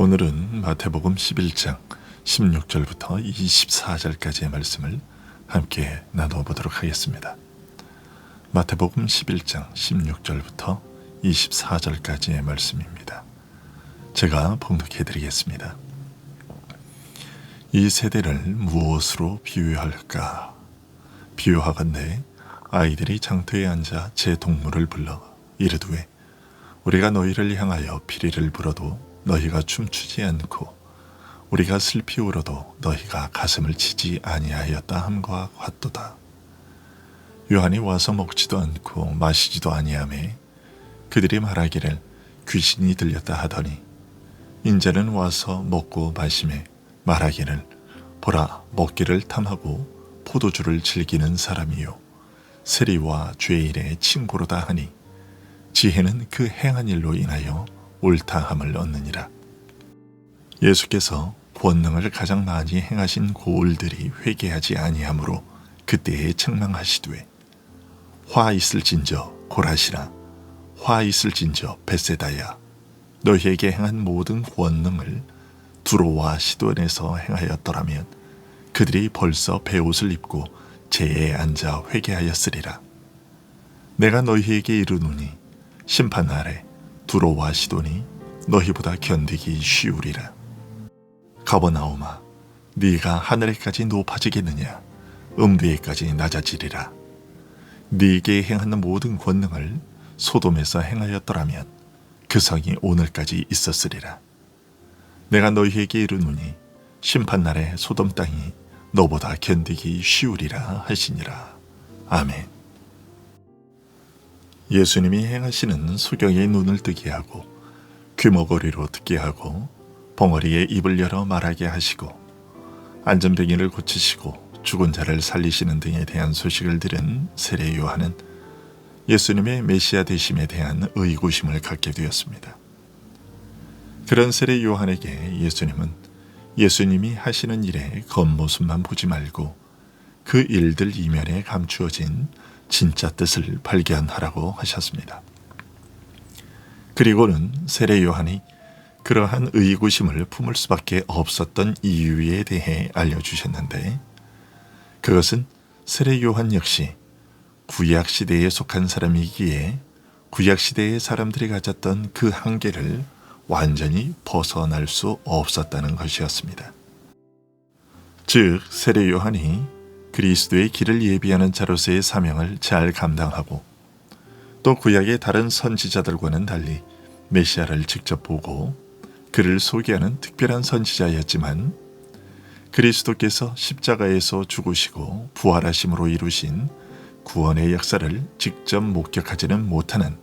오늘은 마태복음 11장 16절부터 24절까지의 말씀을 함께 나누어 보도록 하겠습니다. 마태복음 11장 16절부터 24절까지의 말씀입니다. 제가 봉독해 드리겠습니다. 이 세대를 무엇으로 비유할까? 비유하건대 아이들이 장터에 앉아 제 동물을 불러 이르되 우리가 너희를 향하여 피리를 불어도 너희가 춤추지 않고 우리가 슬피 울어도 너희가 가슴을 치지 아니하였다 함과 같도다. 요한이 와서 먹지도 않고 마시지도 아니하매 그들이 말하기를 귀신이 들렸다 하더니 인자는 와서 먹고 마시매 말하기를 보라 먹기를 탐하고 포도주를 즐기는 사람이요 세리와 죄인의 친구로다 하니 지혜는 그 행한 일로 인하여 옳다함을 얻느니라. 예수께서 권능을 가장 많이 행하신 고을들이 회개하지 아니하므로 그때에 책망하시되 화 있을진저 고라시나 화 있을진저 벳세다야 너희에게 행한 모든 권능을 두로와 시돈에서 행하였더라면 그들이 벌써 베옷을 입고 제에 앉아 회개하였으리라. 내가 너희에게 이르노니 심판날에 두로와 시돈이 너희보다 견디기 쉬우리라. 가버나움아 네가 하늘에까지 높아지겠느냐 음부에까지 낮아지리라. 네게 행하는 모든 권능을 소돔에서 행하였더라면 그 성이 오늘까지 있었으리라. 내가 너희에게 이르노니 심판날에 소돔 땅이 너보다 견디기 쉬우리라 하시니라. 아멘. 예수님이 행하시는 소경의 눈을 뜨게 하고 귀머거리로 듣게 하고 벙어리에 입을 열어 말하게 하시고 안전병이를 고치시고 죽은 자를 살리시는 등에 대한 소식을 들은 세례 요한은 예수님의 메시아 되심에 대한 의구심을 갖게 되었습니다. 그런 세례 요한에게 예수님은 예수님이 하시는 일의 겉모습만 보지 말고 그 일들 이면에 감추어진 진짜 뜻을 발견하라고 하셨습니다. 그리고는 세례 요한이 그러한 의구심을 품을 수밖에 없었던 이유에 대해 알려주셨는데 그것은 세례 요한 역시 구약시대에 속한 사람이기에 구약시대의 사람들이 가졌던 그 한계를 완전히 벗어날 수 없었다는 것이었습니다. 즉 세례 요한이 그리스도의 길을 예비하는 자로서의 사명을 잘 감당하고 또 구약의 다른 선지자들과는 달리 메시아를 직접 보고 그를 소개하는 특별한 선지자였지만 그리스도께서 십자가에서 죽으시고 부활하심으로 이루신 구원의 역사를 직접 목격하지는 못하는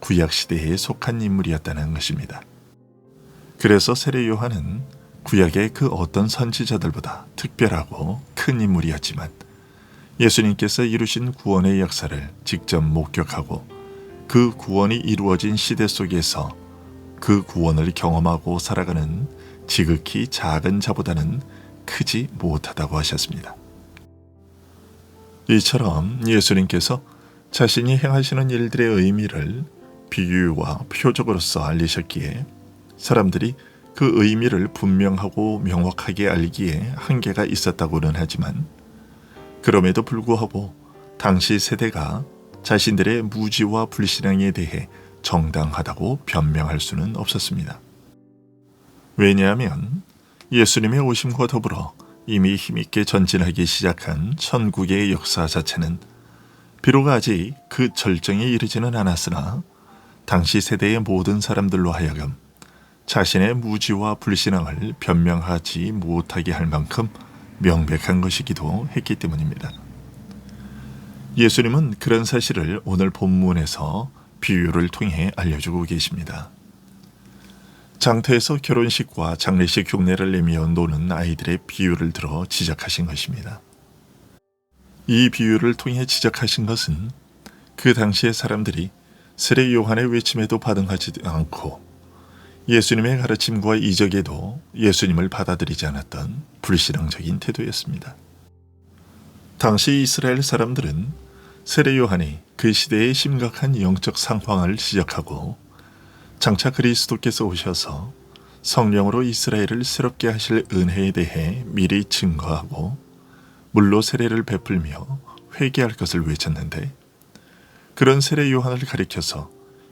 구약시대에 속한 인물이었다는 것입니다. 그래서 세례 요한은 구약의 그 어떤 선지자들보다 특별하고 큰 인물이었지만 예수님께서 이루신 구원의 역사를 직접 목격하고 그 구원이 이루어진 시대 속에서 그 구원을 경험하고 살아가는 지극히 작은 자보다는 크지 못하다고 하셨습니다. 이처럼 예수님께서 자신이 행하시는 일들의 의미를 비유와 표적으로서 알리셨기에 사람들이 그 의미를 분명하고 명확하게 알기에 한계가 있었다고는 하지만 그럼에도 불구하고 당시 세대가 자신들의 무지와 불신앙에 대해 정당하다고 변명할 수는 없었습니다. 왜냐하면 예수님의 오심과 더불어 이미 힘있게 전진하기 시작한 천국의 역사 자체는 비록 아직 그 절정에 이르지는 않았으나 당시 세대의 모든 사람들로 하여금 자신의 무지와 불신앙을 변명하지 못하게 할 만큼 명백한 것이기도 했기 때문입니다. 예수님은 그런 사실을 오늘 본문에서 비유를 통해 알려주고 계십니다. 장터에서 결혼식과 장례식 흉내를 내며 노는 아이들의 비유를 들어 지적하신 것입니다. 이 비유를 통해 지적하신 것은 그 당시의 사람들이 세례 요한의 외침에도 반응하지 않고 예수님의 가르침과 이적에도 예수님을 받아들이지 않았던 불신앙적인 태도였습니다. 당시 이스라엘 사람들은 세례 요한이 그 시대의 심각한 영적 상황을 지적하고 장차 그리스도께서 오셔서 성령으로 이스라엘을 새롭게 하실 은혜에 대해 미리 증거하고 물로 세례를 베풀며 회개할 것을 외쳤는데, 그런 세례 요한을 가리켜서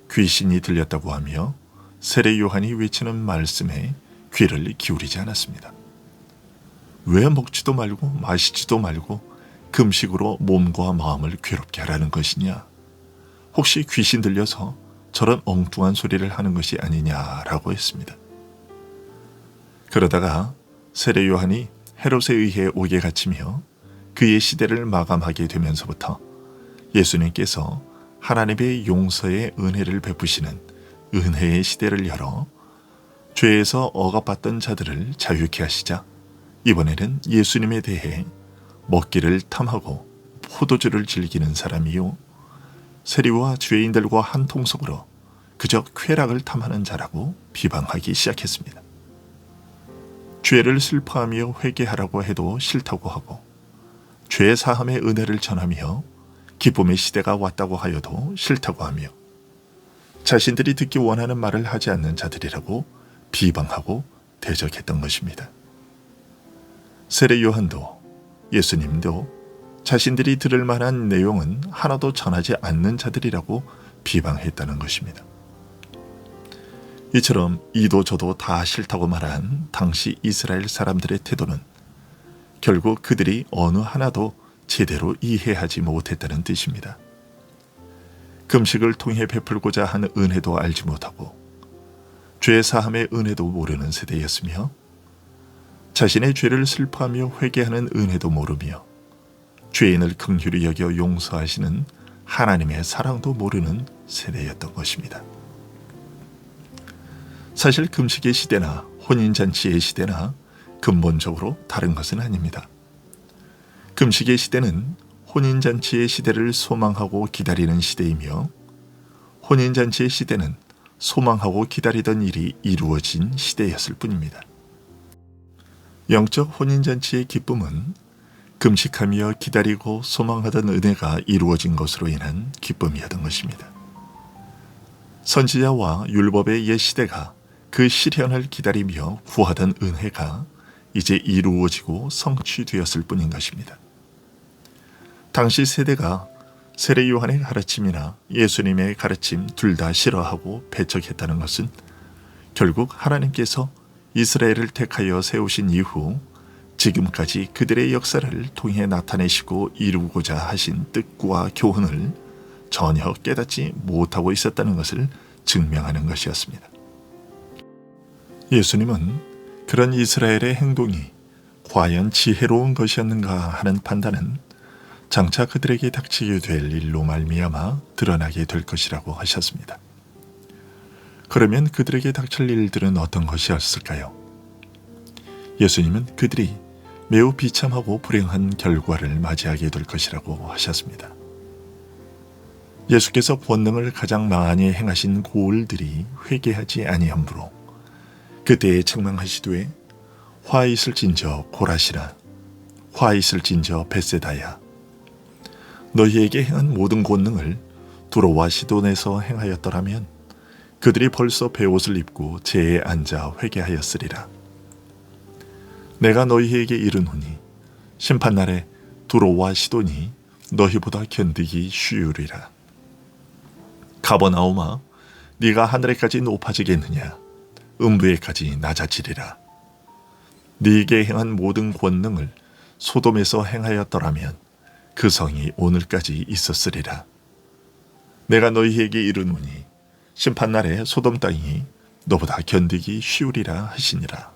귀신이 들렸다고 하며 세례 요한이 외치는 말씀에 귀를 기울이지 않았습니다. 왜 먹지도 말고 마시지도 말고 금식으로 몸과 마음을 괴롭게 하라는 것이냐? 혹시 귀신 들려서 저런 엉뚱한 소리를 하는 것이 아니냐라고 했습니다. 그러다가 세례 요한이 헤롯에 의해 옥에 갇히며 그의 시대를 마감하게 되면서부터 예수님께서 하나님의 용서의 은혜를 베푸시는 은혜의 시대를 열어 죄에서 억압받던 자들을 자유케 하시자, 이번에는 예수님에 대해 먹기를 탐하고 포도주를 즐기는 사람이요 세리와 죄인들과 한 통속으로 그저 쾌락을 탐하는 자라고 비방하기 시작했습니다. 죄를 슬퍼하며 회개하라고 해도 싫다고 하고, 죄 사함의 은혜를 전하며 기쁨의 시대가 왔다고 하여도 싫다고 하며, 자신들이 듣기 원하는 말을 하지 않는 자들이라고 비방하고 대적했던 것입니다. 세례 요한도 예수님도 자신들이 들을 만한 내용은 하나도 전하지 않는 자들이라고 비방했다는 것입니다. 이처럼 이도 저도 다 싫다고 말한 당시 이스라엘 사람들의 태도는 결국 그들이 어느 하나도 제대로 이해하지 못했다는 뜻입니다. 금식을 통해 베풀고자 하는 은혜도 알지 못하고 죄 사함의 은혜도 모르는 세대였으며, 자신의 죄를 슬퍼하며 회개하는 은혜도 모르며 죄인을 긍휼히 여겨 용서하시는 하나님의 사랑도 모르는 세대였던 것입니다. 사실 금식의 시대나 혼인잔치의 시대나 근본적으로 다른 것은 아닙니다. 금식의 시대는 혼인잔치의 시대를 소망하고 기다리는 시대이며, 혼인잔치의 시대는 소망하고 기다리던 일이 이루어진 시대였을 뿐입니다. 영적 혼인잔치의 기쁨은 금식하며 기다리고 소망하던 은혜가 이루어진 것으로 인한 기쁨이었던 것입니다. 선지자와 율법의 옛 시대가 그 실현을 기다리며 구하던 은혜가 이제 이루어지고 성취되었을 뿐인 것입니다. 당시 세대가 세례 요한의 가르침이나 예수님의 가르침 둘 다 싫어하고 배척했다는 것은 결국 하나님께서 이스라엘을 택하여 세우신 이후 지금까지 그들의 역사를 통해 나타내시고 이루고자 하신 뜻과 교훈을 전혀 깨닫지 못하고 있었다는 것을 증명하는 것이었습니다. 예수님은 그런 이스라엘의 행동이 과연 지혜로운 것이었는가 하는 판단은 장차 그들에게 닥치게 될 일로 말미암아 드러나게 될 것이라고 하셨습니다. 그러면 그들에게 닥칠 일들은 어떤 것이었을까요? 예수님은 그들이 매우 비참하고 불행한 결과를 맞이하게 될 것이라고 하셨습니다. 예수께서 권능을 가장 많이 행하신 고을들이 회개하지 아니함으로 그때에 책망하시되, 화 있을진저 고라시라, 화 있을진저 벳세다야, 너희에게 행한 모든 권능을 두로와 시돈에서 행하였더라면 그들이 벌써 베옷을 입고 제에 앉아 회개하였으리라. 내가 너희에게 이르노니 심판날에 두로와 시돈이 너희보다 견디기 쉬우리라. 가버나움아, 네가 하늘에까지 높아지겠느냐? 음부에까지 낮아지리라. 네게 행한 모든 권능을 소돔에서 행하였더라면 그 성이 오늘까지 있었으리라. 내가 너희에게 이르노니 심판날에 소돔 땅이 너보다 견디기 쉬우리라 하시니라.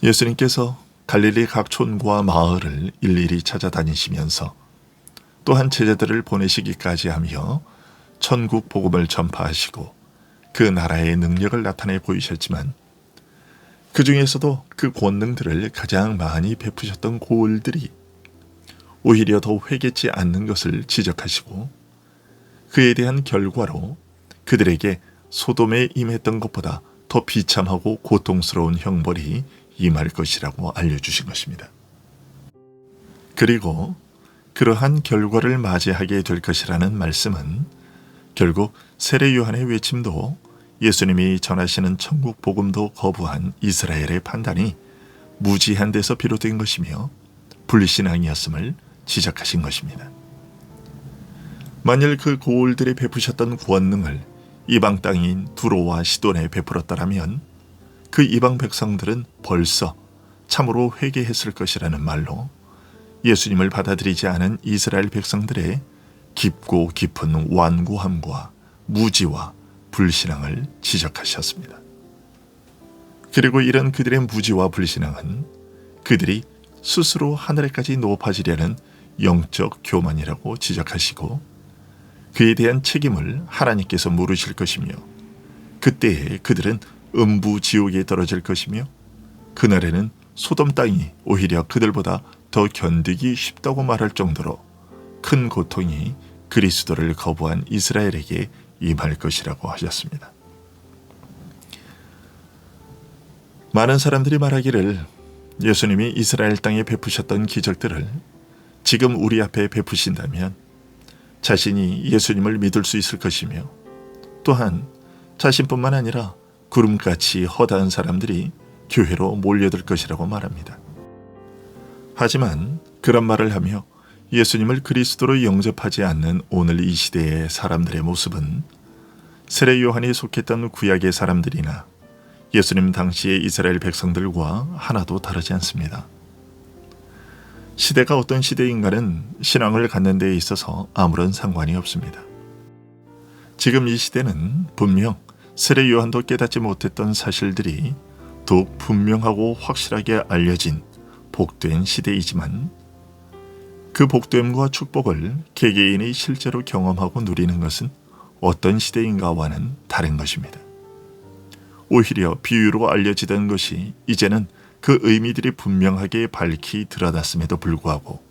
예수님께서 갈릴리 각 촌과 마을을 일일이 찾아다니시면서 또한 제자들을 보내시기까지 하며 천국 복음을 전파하시고 그 나라의 능력을 나타내 보이셨지만, 그 중에서도 그 권능들을 가장 많이 베푸셨던 고을들이 오히려 더 회개치 않는 것을 지적하시고, 그에 대한 결과로 그들에게 소돔에 임했던 것보다 더 비참하고 고통스러운 형벌이 임할 것이라고 알려주신 것입니다. 그리고 그러한 결과를 맞이하게 될 것이라는 말씀은 결국 세례 요한의 외침도 예수님이 전하시는 천국 복음도 거부한 이스라엘의 판단이 무지한 데서 비롯된 것이며 불신앙이었음을 지적하신 것입니다. 만일 그 고을들이 베푸셨던 권능을 이방 땅인 두로와 시돈에 베풀었더라면 그 이방 백성들은 벌써 참으로 회개했을 것이라는 말로 예수님을 받아들이지 않은 이스라엘 백성들의 깊고 깊은 완고함과 무지와 불신앙을 지적하셨습니다. 그리고 이런 그들의 무지와 불신앙은 그들이 스스로 하늘에까지 높아지려는 영적 교만이라고 지적하시고 그에 대한 책임을 하나님께서 물으실 것이며 그때에 그들은 음부 지옥에 떨어질 것이며 그날에는 소돔 땅이 오히려 그들보다 더 견디기 쉽다고 말할 정도로 큰 고통이 그리스도를 거부한 이스라엘에게 임할 것이라고 하셨습니다. 많은 사람들이 말하기를 예수님이 이스라엘 땅에 베푸셨던 기적들을 지금 우리 앞에 베푸신다면 자신이 예수님을 믿을 수 있을 것이며 또한 자신뿐만 아니라 구름같이 허다한 사람들이 교회로 몰려들 것이라고 말합니다. 하지만 그런 말을 하며 예수님을 그리스도로 영접하지 않는 오늘 이 시대의 사람들의 모습은 세례 요한이 속했던 구약의 사람들이나 예수님 당시의 이스라엘 백성들과 하나도 다르지 않습니다. 시대가 어떤 시대인가는 신앙을 갖는 데 있어서 아무런 상관이 없습니다. 지금 이 시대는 분명 세례 요한도 깨닫지 못했던 사실들이 더욱 분명하고 확실하게 알려진 복된 시대이지만 그 복됨과 축복을 개개인이 실제로 경험하고 누리는 것은 어떤 시대인가와는 다른 것입니다. 오히려 비유로 알려지던 것이 이제는 그 의미들이 분명하게 밝히 드러났음에도 불구하고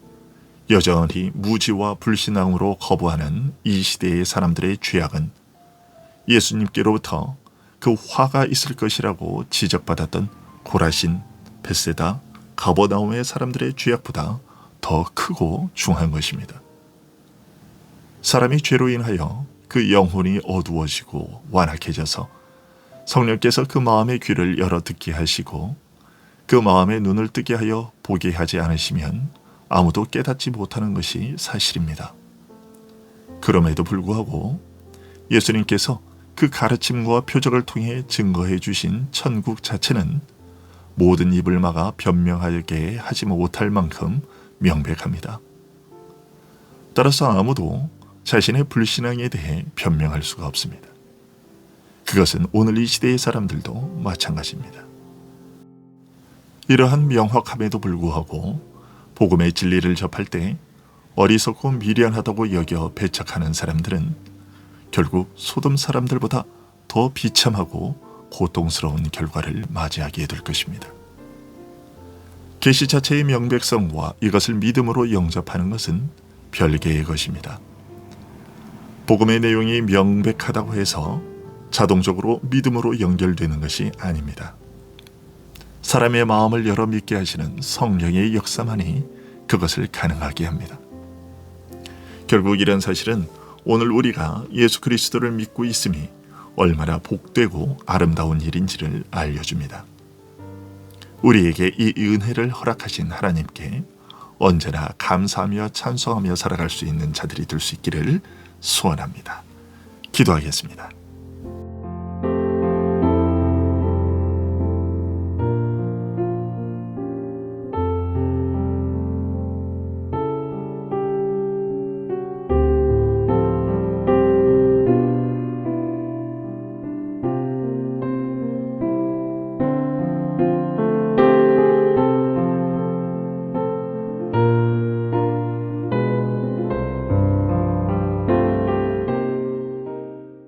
여전히 무지와 불신앙으로 거부하는 이 시대의 사람들의 죄악은 예수님께로부터 그 화가 있을 것이라고 지적받았던 고라신, 벳세다, 가버나움의 사람들의 죄악보다 더 크고 중한 것입니다. 사람이 죄로 인하여 그 영혼이 어두워지고 완악해져서 성령께서 그 마음의 귀를 열어 듣게 하시고 그 마음의 눈을 뜨게 하여 보게 하지 않으시면 아무도 깨닫지 못하는 것이 사실입니다. 그럼에도 불구하고 예수님께서 그 가르침과 표적을 통해 증거해 주신 천국 자체는 모든 입을 막아 변명하게 하지 못할 만큼 명백합니다. 따라서 아무도 자신의 불신앙에 대해 변명할 수가 없습니다. 그것은 오늘 이 시대의 사람들도 마찬가지입니다. 이러한 명확함에도 불구하고 복음의 진리를 접할 때 어리석고 미련하다고 여겨 배척하는 사람들은 결국 소돔 사람들보다 더 비참하고 고통스러운 결과를 맞이하게 될 것입니다. 계시 자체의 명백성과 이것을 믿음으로 영접하는 것은 별개의 것입니다. 복음의 내용이 명백하다고 해서 자동적으로 믿음으로 연결되는 것이 아닙니다. 사람의 마음을 열어 믿게 하시는 성령의 역사만이 그것을 가능하게 합니다. 결국 이런 사실은 오늘 우리가 예수 그리스도를 믿고 있음이 얼마나 복되고 아름다운 일인지를 알려줍니다. 우리에게 이 은혜를 허락하신 하나님께 언제나 감사하며 찬송하며 살아갈 수 있는 자들이 될 수 있기를 소원합니다. 기도하겠습니다.